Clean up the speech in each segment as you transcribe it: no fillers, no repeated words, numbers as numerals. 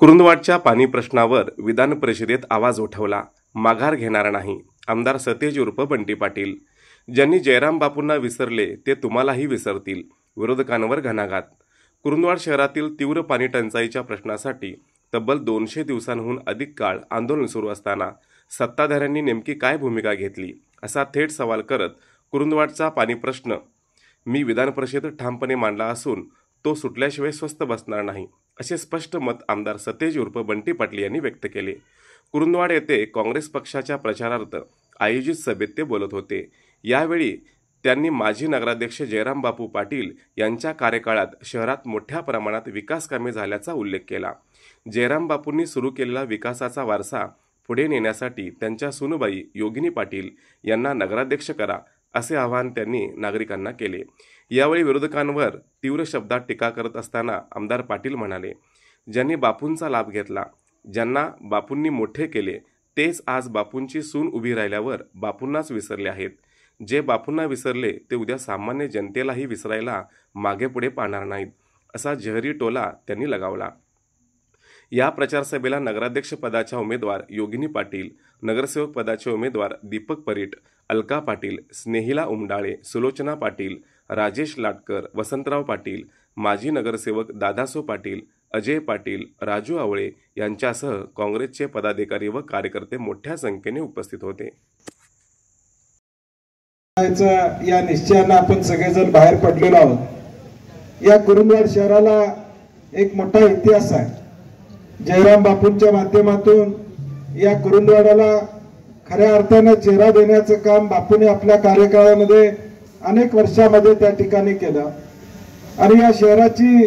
कुरुंदवाडच्या पाणी प्रश्नावर विधान परिषदेत आवाज उठवला, माघार घेणार नाही. आमदार सतेज उर्फ बंटी पाटील. ज्यांनी जयराम बापूंना विसरले ते तुम्हालाही विसरतील. विरोधकांवर घणाघात. कुरुंदवाड शहरातील तीव्र पाणी टंचाईच्या प्रश्नासाठी तब्बल 200 दिवसांहून अधिक काळ आंदोलन सुरू असताना सत्ताधाऱ्यांनी नेमकी काय भूमिका घेतली, असा थेट सवाल करत कुरुंदवाडचा पाणी प्रश्न मी विधान परिषदेत ठामपणे मांडला असून तो सुटल्याशिवाय स्वस्थ बसणार नाही, असे स्पष्ट मत आमदार सतेज उर्फ बंटी पाटील यांनी व्यक्त केले. कुरुंदवाड येथे काँग्रेस पक्षाच्या प्रचारार्थ आयोजित सभेत ते बोलत होते. यावेळी त्यांनी माजी नगराध्यक्ष जयराम बापू पाटील यांच्या कार्यकाळात शहरात मोठ्या प्रमाणात विकास कामे झाल्याचा उल्लेख केला. जयराम बापूंनी सुरू केलेला विकासाचा वारसा पुढे नेण्यासाठी त्यांच्या सुनबाई योगिनी पाटील यांना नगराध्यक्ष करा, असे आवाहन त्यांनी नागरिकांना केले. यावेळी विरोधकांवर तीव्र शब्दात टीका करत असताना आमदार पाटील म्हणाले, ज्यांनी बापूंचा लाभ घेतला, ज्यांना बापूंनी मोठे केले, तेच आज बापूंची सून उभी राहिल्यावर बापूंनाच विसरले आहेत. जे बापूंना विसरले ते उद्या सामान्य जनतेलाही विसरायला मागे पुढे पाहणार नाहीत, असा जहरी टोला त्यांनी लगावला. या प्रचारसभेला नगराध्यक्ष पदाच्या उमेदवार योगिनी पाटील, नगरसेवक पदाचे उमेदवार दीपक परीट, अलका पाटील, स्नेहिला उमडाळे, सुलोचना पाटील, राजेश लाटकर, वसंतराव पाटील, माजी नगरसेवक दादासो पाटील, अजय पाटील, राजू आवळे यांच्यासह काँग्रेसचे पदाधिकारी व कार्यकर्ते मोठ्या संख्येने उपस्थित होते. या निश्चयाने आपण सगळेजण बाहेर पडलेलो आहोत. या कुरुंदवाड शहराला एक मोठा इतिहास आहे. जयराम बापूंच्या माध्यमातून या कुरुंदवाडाला खऱ्या अर्थाने चेहरा देण्याचं काम बापूंनी आपल्या कार्यकाळामध्ये अनेक वर्षामध्ये त्या ठिकाणी केलं आणि या शहराची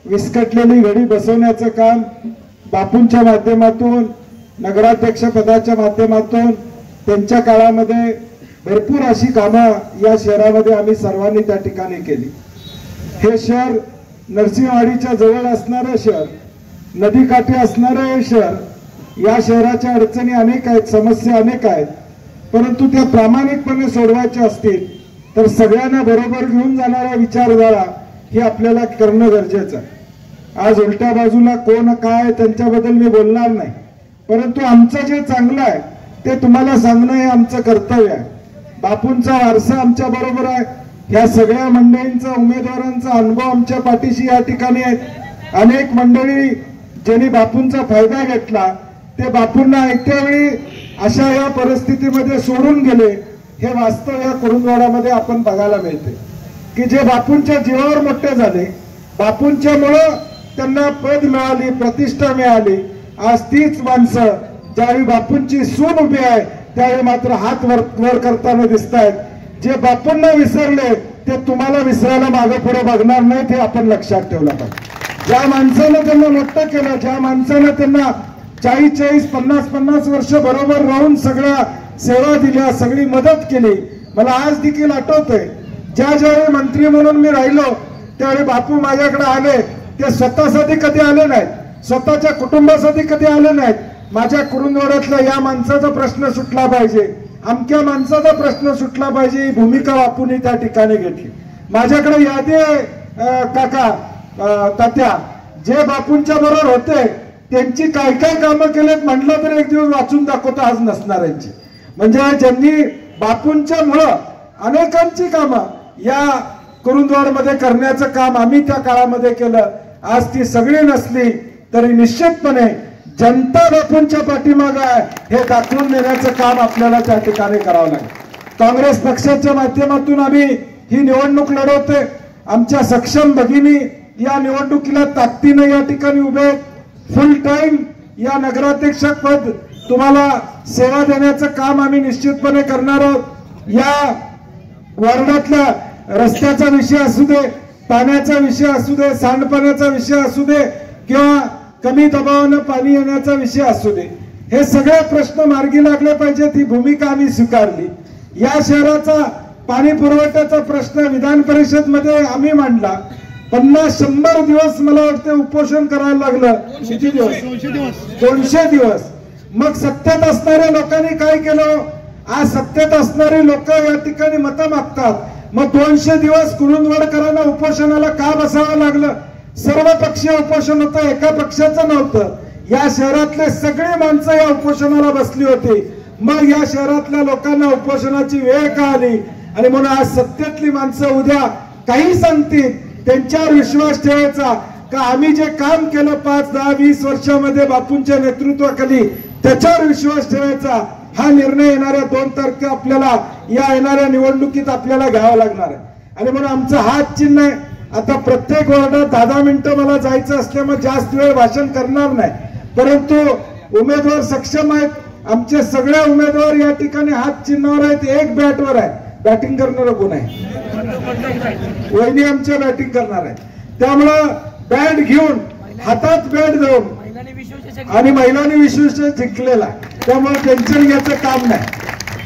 विस्कटलेली घडी बसवण्याचं काम बापूंच्या माध्यमातून, नगराध्यक्ष पदाच्या माध्यमातून त्यांच्या काळामध्ये भरपूर अशी कामं या शहरामध्ये आम्ही सर्वांनी त्या ठिकाणी केली. हे शहर नरसिंहवाडीच्या जवळ असणारं शहर, नदीकाठी असणारं हे शहर, या शहराच्या अडचणी अनेक आहेत, समस्या अनेक आहेत, परंतु त्या प्रामाणिकपणे सोडवायच्या असतील तर सगळ्यांना बरोबर घेऊन जाणारा विचारधारा हे आपल्याला करणं गरजेचं आहे. आज उलट्या बाजूला कोण काय त्यांच्याबद्दल मी बोलणार नाही, परंतु आमचं जे चांगलं आहे ते तुम्हाला सांगणं हे आमचं कर्तव्य आहे. बापूंचा वारसा आमच्या बरोबर आहे. ह्या सगळ्या मंडळींचा, उमेदवारांचा अनुभव आमच्या पाठीशी या ठिकाणी आहेत. अनेक मंडळी ज्यांनी बापूंचा फायदा घेतला ते बापूंना ऐकत्या वेळी अशा या परिस्थितीमध्ये सोडून गेले. हे वास्तव या कुरुंदवाडामध्ये आपण बघायला मिळते की जे बापूंच्या जीवावर मोठे झाले, बापूंच्यामुळं त्यांना पद मिळाली, प्रतिष्ठा मिळाली. आज तीच माणसं ज्यावेळी बापूंची सून उभी आहे त्यावेळी मात्र हात वर करताना दिसत आहेत. जे बापूंना विसरले ते तुम्हाला विसरायला मागे पुढे बघणार नाहीत, हे आपण लक्षात ठेवलं पाहिजे. ज्या माणसानं त्यांना मोठं केलं, ज्या माणसानं त्यांना 40-40, 50-50 वर्ष बरोबर राहून सगळ्या सेवा दिल्या, सगळी मदत केली. मला आज देखील आठवतंय, ज्यावेळी मंत्री म्हणून मी राहिलो त्यावेळी बापू माझ्याकडे आले. ते स्वतःसाठी कधी आले नाहीत, स्वतःच्या कुटुंबासाठी कधी आले नाहीत. माझ्या कुरुंदवाड्यातल्या या माणसाचा प्रश्न सुटला पाहिजे, अमक्या माणसाचा प्रश्न सुटला पाहिजे, ही भूमिका बापूंनी त्या ठिकाणी घेतली. माझ्याकडे यादी आहे काका, तात्या, जे बापूंच्या बरोबर होते त्यांची काय काय कामं केलेत म्हटलं तर एक दिवस वाचून दाखवतो आज नसणाऱ्यांची. म्हणजे ज्यांनी बापूंच्या मुळे अनेकांची कामं या कुरुंदवाडमध्ये करण्याचं काम आम्ही त्या काळामध्ये केलं. आज ती सगळी नसली तरी निश्चितपणे जनता बापूंच्या पाठीमागे आहे हे दाखवून देण्याचं काम आपल्याला त्या ठिकाणी करावं लागेल. काँग्रेस पक्षाच्या माध्यमातून आम्ही ही निवडणूक लढवतोय. आमच्या सक्षम भगिनी या निवडणुकीला ताकदीने या ठिकाणी उभे आहेत. फुल टाइम या नगराध्यक्ष पद तुम्हाला सेवा देण्याचं काम आम्ही निश्चितपणे करणार आहोत. या वार्डातल्या रस्त्याचा विषय असू दे, पाण्याचा विषय असू दे, सांडपाण्याचा विषय असू दे किंवा कमी दबावानं पाणी येण्याचा विषय असू दे, हे सगळे प्रश्न मार्गी लागले पाहिजेत. ही भूमिका आम्ही स्वीकारली. या शहराचा पाणी पुरवठ्याचा प्रश्न विधान परिषद मध्ये आम्ही मांडला. 50-100 दिवस मला वाटतं उपोषण करायला लागलं. किती दिवस? 200 दिवस. मग सत्तेत असणाऱ्या लोकांनी काय केलं? आज सत्तेत असणारे लोक या ठिकाणी मतं मागतात. मग 200 दिवस कुरुंदवाडकरांना उपोषणाला का बसावं लागलं? सर्व पक्षीय उपोषण होतं, एका पक्षाचं नव्हतं. या शहरातले सगळे माणसं या उपोषणाला बसली होती. मग या शहरातल्या लोकांना उपोषणाची वेळ का आली आणि म्हणून आज सत्तेतली माणसं उद्या काही सांगतील त्यांच्यावर विश्वास ठेवायचा का आम्ही जे काम केलं 5, 10, 20 वर्षामध्ये बापूंच्या नेतृत्वाखाली त्याच्यावर विश्वास ठेवायचा. हा निर्णय येणाऱ्या 2 तारखेला आपल्याला या येणाऱ्या निवडणुकीत आपल्याला घ्यावा लागणार आहे. आणि म्हणून आमचं हात चिन्ह आहे. आता प्रत्येक वॉर्डात 10-10 मिनिटं मला जायचं असल्यामुळे जास्त वेळ भाषण करणार नाही, परंतु उमेदवार सक्षम आहेत. आमचे सगळे उमेदवार या ठिकाणी हात चिन्हावर आहेत, एक बॅटवर आहे. बॅटिंग करणार कोण आहे? वहिनी आमच्या बॅटिंग करणार आहे. त्यामुळं बॅट घेऊन हातात बॅट देऊन आणि महिलांनी विश्वास जिंकलेला, त्यामुळे टेन्शन घ्यायचं काम नाही.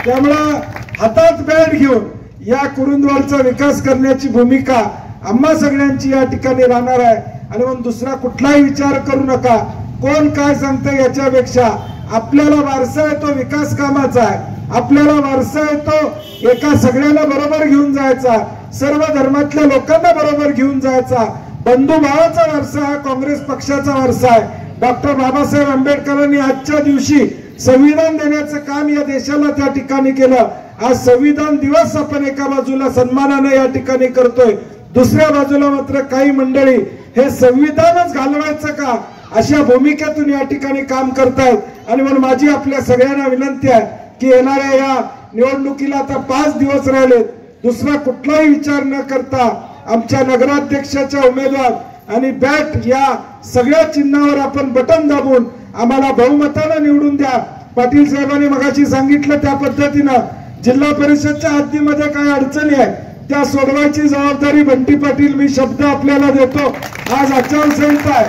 त्यामुळं हातात बॅट घेऊन या कुरुंदवाडचा विकास करण्याची भूमिका आम्हा सगळ्यांची या ठिकाणी राहणार आहे. आणि म्हणून दुसरा कुठलाही विचार करू नका. कोण काय सांगतं याच्यापेक्षा आपल्याला वारसा आहे तो विकास कामाचा आहे. आपल्याला वारसा आहे तो एका सगळ्यांना बरोबर घेऊन जायचा, सर्व धर्मातल्या लोकांना बरोबर घेऊन जायचा. बंधुभावाचा वारसा हा काँग्रेस पक्षाचा वारसा आहे. डॉक्टर बाबासाहेब आंबेडकरांनी आजच्या दिवशी संविधान देण्याचं काम या देशाला त्या ठिकाणी केलं. आज संविधान दिवस आपण एका बाजूला सन्मानाने या ठिकाणी करतोय, दुसऱ्या बाजूला मात्र काही मंडळी हे संविधानच घालवायचं का अशा भूमिकेतून या ठिकाणी काम करतायत. आणि म्हणून माझी आपल्या सगळ्यांना विनंती आहे की येणाऱ्या या निवडणुकीला आता 5 दिवस राहिलेत. दुसरा कुठलाही विचार न करता आमच्या नगराध्यक्षाच्या उमेदवार आणि बॅट या सगळ्या चिन्हावर आपण बटन दाबून आम्हाला बहुमतानं निवडून द्या. पाटील साहेबांनी मगाशी सांगितलं त्या पद्धतीनं जिल्हा परिषदच्या हद्दीमध्ये काय अडचणी आहे त्या सोडवायची जबाबदारी बंटी पाटील मी शब्द आपल्याला देतो. आज आचारसंहिता आहे,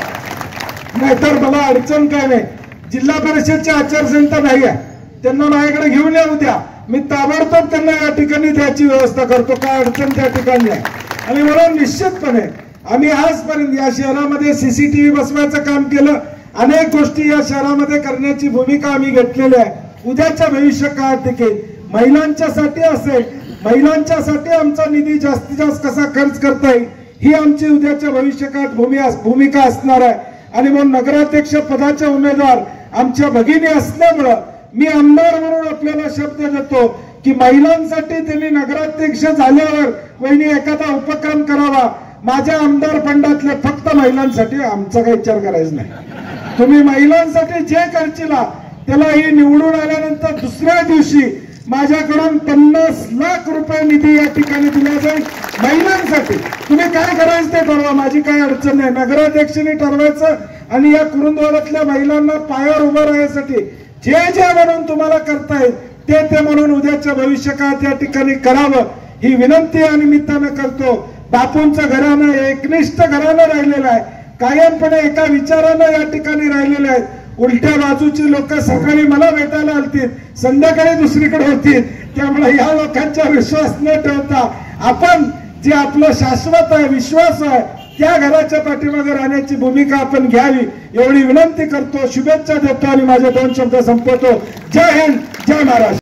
नाहीतर मला अडचण काय नाही. जिल्हा परिषदची आचारसंहिता नाही आहे, त्यांना माझ्याकडे घेऊन येऊ द्या, मी ताबडतोब त्यांना या ठिकाणी द्यायची व्यवस्था करतो, काय अडचण त्या ठिकाणी आहे. आणि म्हणून निश्चितपणे आम्ही आजपर्यंत या शहरामध्ये सीसीटीव्ही बसवायचं काम केलं. अनेक गोष्टी या शहरामध्ये करण्याची भूमिका आम्ही घेतलेली आहे. उद्याच्या भविष्य काळात देखील महिलांच्यासाठी असेल, महिलांच्यासाठी आमचा निधी जास्तीत जास्त कसा खर्च करता येईल ही आमची उद्याच्या भविष्य काळात भूमिका असणार आहे. आणि म्हणून नगराध्यक्ष पदाचे उमेदवार आमच्या भगिनी असल्यामुळं मी आमदार म्हणून आपल्याला शब्द देतो की महिलांसाठी त्यांनी नगराध्यक्ष झाल्यावर वहिनी एखादा उपक्रम करावा. माझ्या आमदार फंडातले फक्त महिलांसाठी, आमचा काही विचार करायचा नाही. तुम्ही महिलांसाठी जे करशीला त्याला ही निवडून आल्यानंतर दुसऱ्या दिवशी माझ्याकडून 50 लाख रुपये निधी या ठिकाणी दिला जाईल महिलांसाठी. तुम्ही काय करायचं ते ठरवा, माझी काही अडचण नाही. नगराध्यक्षांनी ठरवायचं आणि या कुरुंदवाड्यातल्या महिलांना पायावर उभं राहण्यासाठी जे जे म्हणून तुम्हाला करता येईल ते म्हणून उद्याच्या भविष्य काळात या ठिकाणी करावं ही विनंती या निमित्तानं करतो. बापूंचं घराणं एकनिष्ठ घराणं राहिलेलं आहे, कायमपणे एका विचारानं या ठिकाणी राहिलेले आहेत. उलट्या बाजूची लोक सकाळी मला भेटायला आलतील, संध्याकाळी दुसरीकडे होतील. त्यामुळे या लोकांचा विश्वास न ठेवता आपण जे आपलं शाश्वत आहे, विश्वास आहे, त्या घराच्या पाठीमागे राहण्याची भूमिका आपण घ्यावी एवढी विनंती करतो. शुभेच्छा देतो आणि माझे 2 शब्द संपवतो. जय हिंद, जय महाराष्ट्र.